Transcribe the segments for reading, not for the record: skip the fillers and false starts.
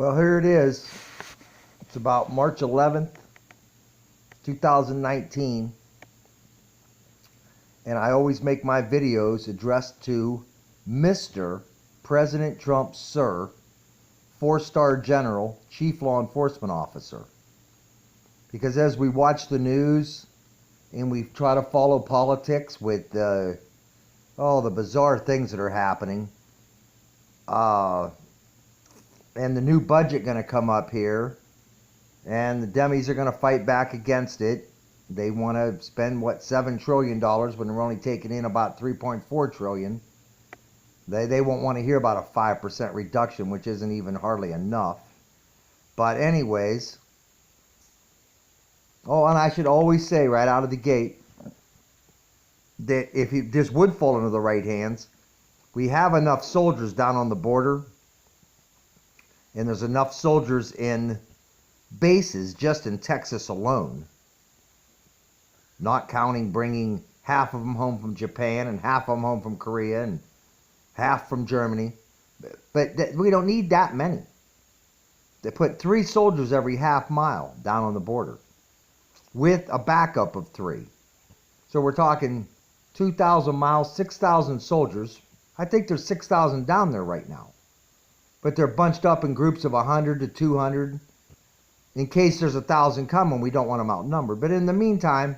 Well, here it is. It's about March 11th, 2019. And I always make my videos addressed to Mr. President Trump, Sir, 4-star General, Chief Law Enforcement Officer. Because as we watch the news and we try to follow politics with all the bizarre things that are happening, and the new budget going to come up here, and the Demis are going to fight back against it. They want to spend, what, $7 trillion when they're only taking in about $3.4 trillion. They won't want to hear about a 5% reduction, which isn't even hardly enough. But anyways, oh, and I should always say right out of the gate that if this would fall into the right hands, we have enough soldiers down on the border, and there's enough soldiers in bases just in Texas alone, not counting bringing half of them home from Japan and half of them home from Korea and half from Germany. But we don't need that many. They put 3 soldiers every half mile down on the border with a backup of 3. So we're talking 2,000 miles, 6,000 soldiers. I think there's 6,000 down there right now. But they're bunched up in groups of 100 to 200. In case there's 1,000 coming, we don't want them outnumbered. But in the meantime,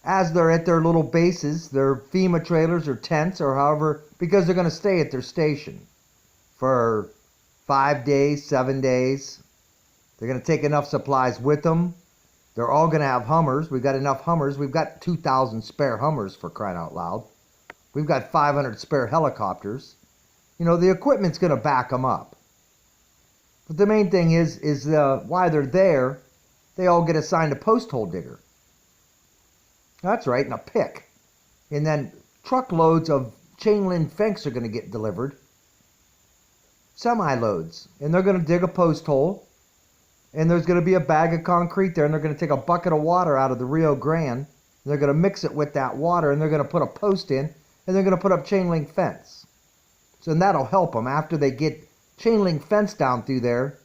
as they're at their little bases, their FEMA trailers or tents or however, because they're going to stay at their station for 5 days, 7 days. They're going to take enough supplies with them. They're all going to have Hummers. We've got enough Hummers. We've got 2,000 spare Hummers, for crying out loud. We've got 500 spare helicopters. You know, the equipment's going to back them up. But the main thing is while they're there, they all get assigned a post hole digger. That's right, and a pick. And then truckloads of chain link fence are going to get delivered. Semi-loads. And they're going to dig a post hole. And there's going to be a bag of concrete there. And they're going to take a bucket of water out of the Rio Grande. And they're going to mix it with that water. And they're going to put a post in. And they're going to put up chain link fence. So that'll help them after they get chain link fence down through there.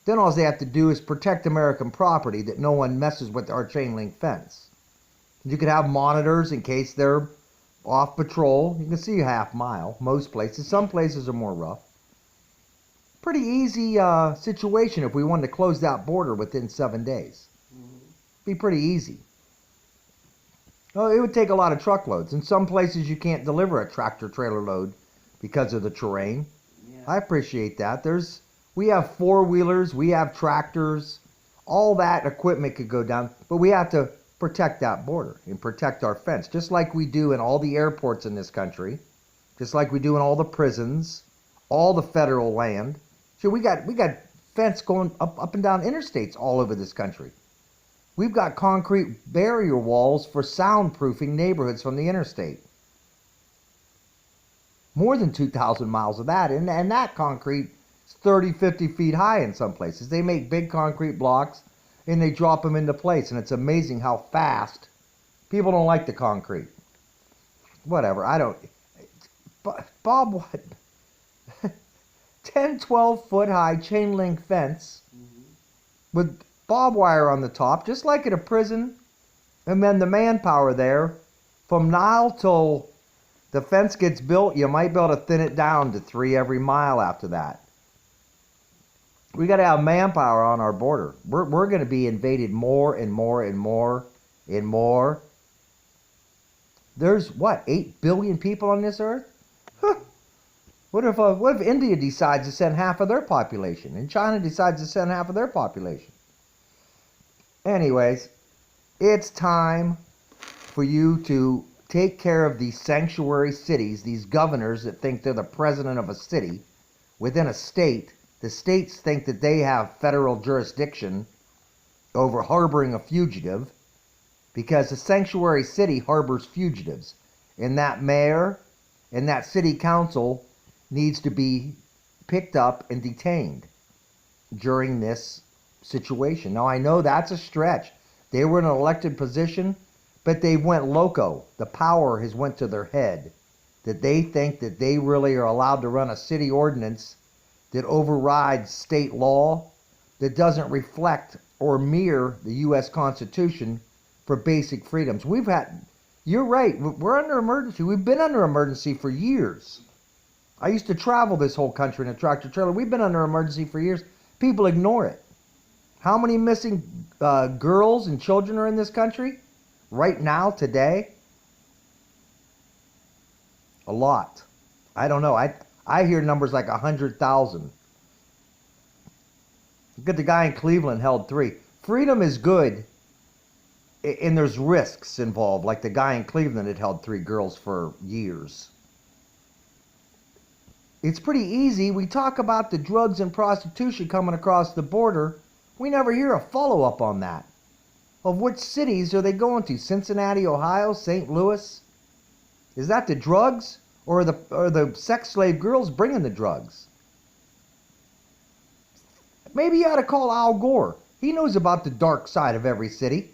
Then all they have to do is protect American property, that no one messes with our chain link fence. You could have monitors in case they're off patrol. You can see a half mile, most places. Some places are more rough. Pretty easy situation if we wanted to close that border within 7 days. Be pretty easy. Oh, it would take a lot of truckloads. In some places you can't deliver a tractor trailer load because of the terrain. Yeah. I appreciate that. We have 4-wheelers, we have tractors, all that equipment could go down, but we have to protect that border and protect our fence, just like we do in all the airports in this country, just like we do in all the prisons, all the federal land. So we got fence going up and down interstates all over this country. We've got concrete barrier walls for soundproofing neighborhoods from the interstate. More than 2,000 miles of that, and that concrete is 30, 50 feet high in some places. They make big concrete blocks and they drop them into place, and it's amazing how fast. People don't like the concrete. Whatever, I don't. Bob, what? 10, 12 foot high chain link fence with barbed wire on the top, just like at a prison, and then the manpower there from now till the fence gets built. You might be able to thin it down to 3 every mile after that. We got to have manpower on our border. We're going to be invaded more and more and more and more. There's, what, 8 billion people on this earth? Huh. What if India decides to send half of their population, and China decides to send half of their population? Anyways, it's time for you to take care of these sanctuary cities, these governors that think they're the president of a city within a state. The states think that they have federal jurisdiction over harboring a fugitive, because the sanctuary city harbors fugitives, and that mayor and that city council needs to be picked up and detained during this situation. Now, I know that's a stretch. They were in an elected position, but they went loco. The power has went to their head, that they think that they really are allowed to run a city ordinance that overrides state law, that doesn't reflect or mirror the U.S. Constitution for basic freedoms. You're right, we're under emergency. We've been under emergency for years. I used to travel this whole country in a tractor trailer. We've been under emergency for years. People ignore it. How many missing girls and children are in this country right now, today? A lot. I don't know. I hear numbers like 100,000. Look at the guy in Cleveland held 3. Freedom is good, and there's risks involved. Like the guy in Cleveland that held 3 girls for years. It's pretty easy. We talk about the drugs and prostitution coming across the border. We never hear a follow-up on that. Of which cities are they going to? Cincinnati, Ohio, St. Louis? Is that the drugs? Or are the sex slave girls bringing the drugs? Maybe you ought to call Al Gore. He knows about the dark side of every city.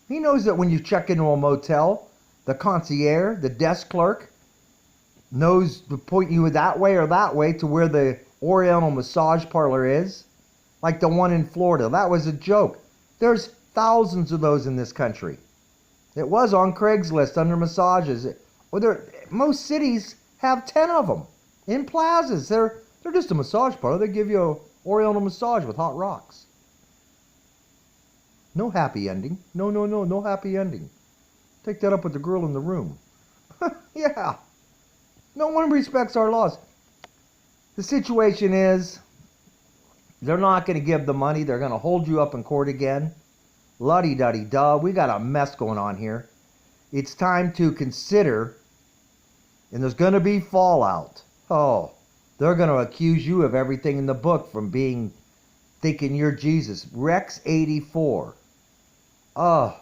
He knows that when you check into a motel, the concierge, the desk clerk, knows to point you that way or that way to where the Oriental massage parlor is. Like the one in Florida. That was a joke. There's thousands of those in this country. It was on Craigslist under massages. Most cities have 10 of them in plazas. They're just a massage parlor. They give you an Oriental massage with hot rocks. No happy ending. No happy ending. Take that up with the girl in the room. Yeah. No one respects our laws. The situation is, they're not going to give the money. They're going to hold you up in court again. La-di-da-di-da. We got a mess going on here. It's time to consider, and there's going to be fallout. Oh, they're going to accuse you of everything in the book from thinking you're Jesus. Rex 84. Oh,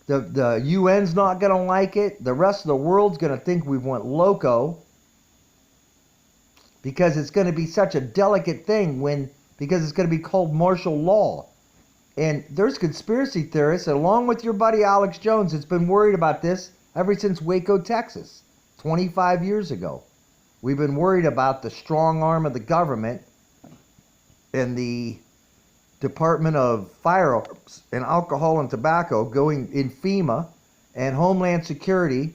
the UN's not going to like it. The rest of the world's going to think we went loco. Because it's going to be such a delicate thing because it's going to be called martial law. And there's conspiracy theorists, along with your buddy Alex Jones, that's been worried about this ever since Waco, Texas, 25 years ago. We've been worried about the strong arm of the government and the Department of Firearms and Alcohol and Tobacco going in FEMA and Homeland Security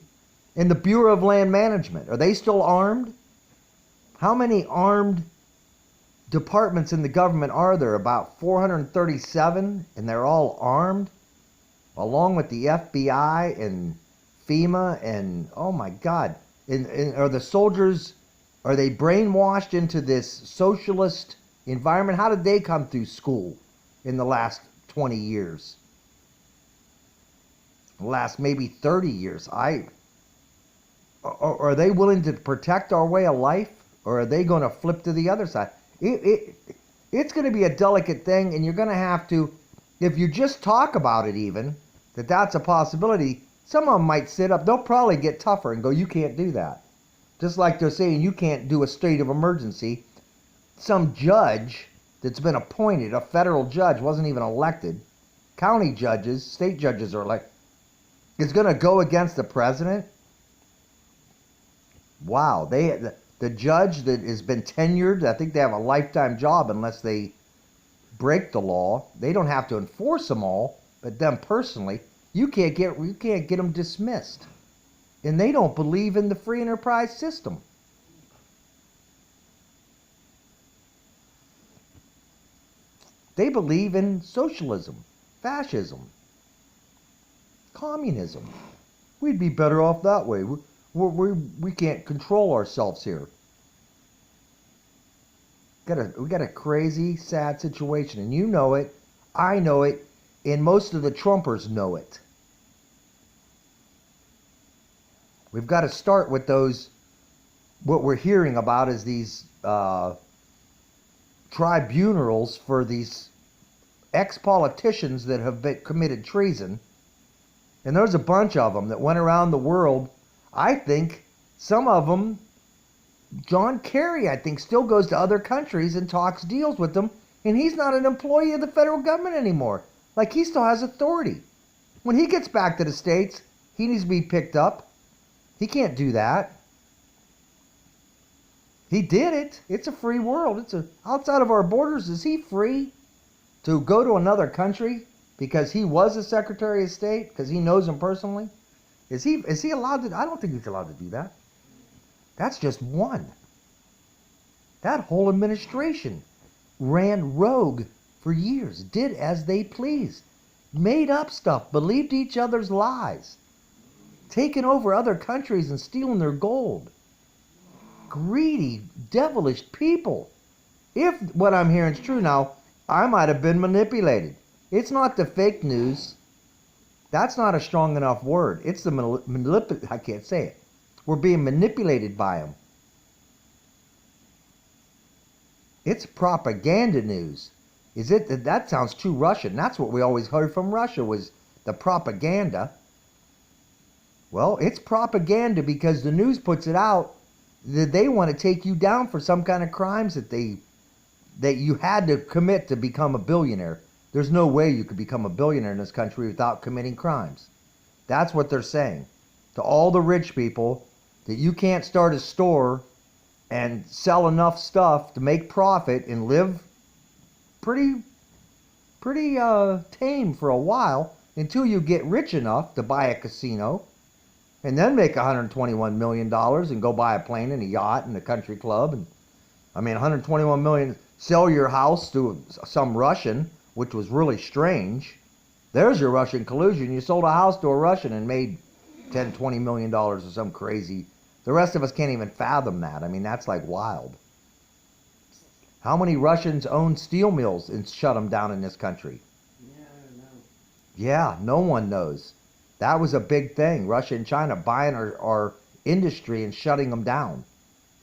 and the Bureau of Land Management. Are they still armed? How many armed departments in the government are there? About 437, and they're all armed, along with the FBI and FEMA, and oh my God. Are the soldiers, are they brainwashed into this socialist environment? How did they come through school in the last 20 years? The last maybe 30 years. Are they willing to protect our way of life? Or are they going to flip to the other side? It's going to be a delicate thing, and you're going to have to, if you just talk about it even, that's a possibility, some of them might sit up. They'll probably get tougher and go, you can't do that. Just like they're saying you can't do a state of emergency. Some judge that's been appointed, a federal judge, wasn't even elected. County judges, state judges are elected. Is going to go against the president? Wow, the judge that has been tenured, I think they have a lifetime job unless they break the law. They don't have to enforce them all, but them personally, you can't get them dismissed. And they don't believe in the free enterprise system. They believe in socialism, fascism, communism. We'd be better off that way. We can't control ourselves here. We got a crazy, sad situation, and you know it, I know it, and most of the Trumpers know it. We've got to start with those, what we're hearing about is these tribunals for these ex-politicians that have committed treason. And there's a bunch of them that went around the world. I think some of them, John Kerry, I think, still goes to other countries and talks deals with them, and he's not an employee of the federal government anymore. Like, he still has authority. When he gets back to the States, he needs to be picked up. He can't do that. He did it. It's a free world. Outside of our borders. Is he free to go to another country because he was a Secretary of State, because he knows him personally? Is he allowed to? I don't think he's allowed to do that. That's just one. That whole administration ran rogue for years, did as they pleased, made up stuff, believed each other's lies, taking over other countries and stealing their gold. Greedy, devilish people. If what I'm hearing is true now, I might have been manipulated. It's not the fake news. That's not a strong enough word. It's the I can't say it. We're being manipulated by them. It's propaganda news. Is it? That sounds too Russian. That's what we always heard from Russia, was the propaganda. Well, it's propaganda because the news puts it out that they want to take you down for some kind of crimes that you had to commit to become a billionaire. There's no way you could become a billionaire in this country without committing crimes. That's what they're saying to all the rich people, that you can't start a store and sell enough stuff to make profit and live pretty tame for a while until you get rich enough to buy a casino and then make $121 million and go buy a plane and a yacht and a country club. And I mean, $121 million, sell your house to some Russian, which was really strange. There's your Russian collusion. You sold a house to a Russian and made $10, $20 million or some crazy. The rest of us can't even fathom that. I mean, that's like wild. How many Russians own steel mills and shut them down in this country? Yeah, I don't know. Yeah, no one knows. That was a big thing. Russia and China buying our industry and shutting them down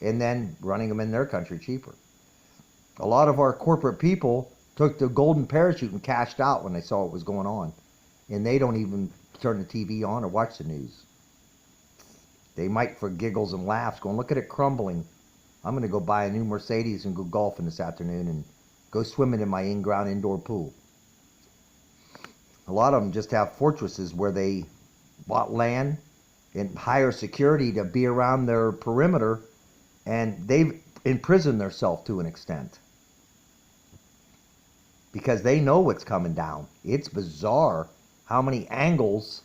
and then running them in their country cheaper. A lot of our corporate people took the golden parachute and cashed out when they saw what was going on. And they don't even turn the TV on or watch the news. They might for giggles and laughs going, look at it crumbling. I'm going to go buy a new Mercedes and go golfing this afternoon and go swimming in my in-ground indoor pool. A lot of them just have fortresses where they bought land and hire security to be around their perimeter, and they've imprisoned themselves to an extent because they know what's coming down. It's bizarre how many angles.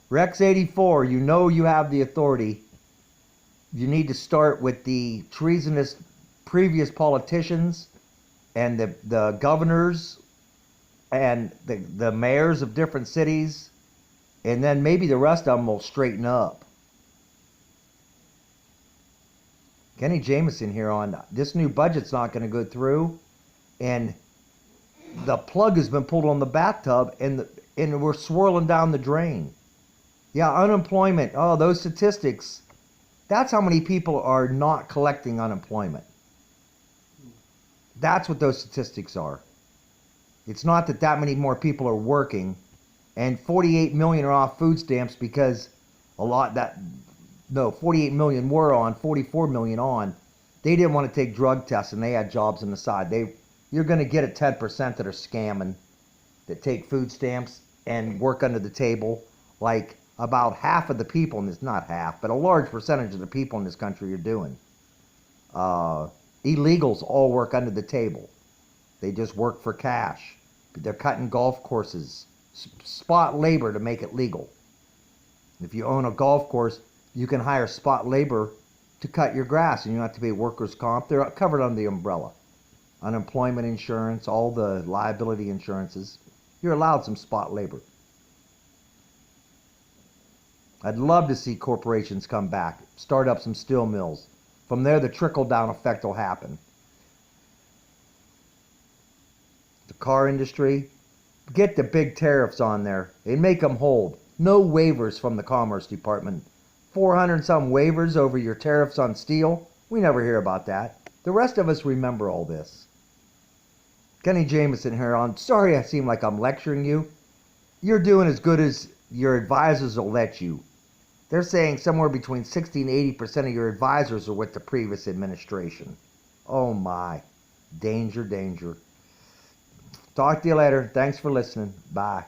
Rex 84, you know you have the authority. You need to start with the treasonous previous politicians and the governors and the mayors of different cities, and then maybe the rest of them will straighten up. Kenny Jameson here on this new budget's not going to go through, and the plug has been pulled on the bathtub, and we're swirling down the drain. Yeah, unemployment. Oh, those statistics. That's how many people are not collecting unemployment. That's what those statistics are. It's not that many more people are working, and 48 million are off food stamps because 48 million were on, 44 million on. They didn't want to take drug tests, and they had jobs on the side. You're going to get a 10% that are scamming, that take food stamps and work under the table. Like about half of the people, and it's not half, but a large percentage of the people in this country are doing. Illegals all work under the table. They just work for cash. They're cutting golf courses, spot labor to make it legal. If you own a golf course, you can hire spot labor to cut your grass, and you don't have to pay workers' comp. They're covered under the umbrella. Unemployment insurance, all the liability insurances. You're allowed some spot labor. I'd love to see corporations come back, start up some steel mills. From there, the trickle-down effect will happen. The car industry, get the big tariffs on there and make them hold. No waivers from the Commerce Department. 400 some waivers over your tariffs on steel. We never hear about that. The rest of us remember all this. Kenny Jameson here on. Sorry I seem like I'm lecturing you. You're doing as good as your advisors will let you. They're saying somewhere between 60 and 80% of your advisors are with the previous administration. Oh my. Danger, danger. Talk to you later. Thanks for listening. Bye.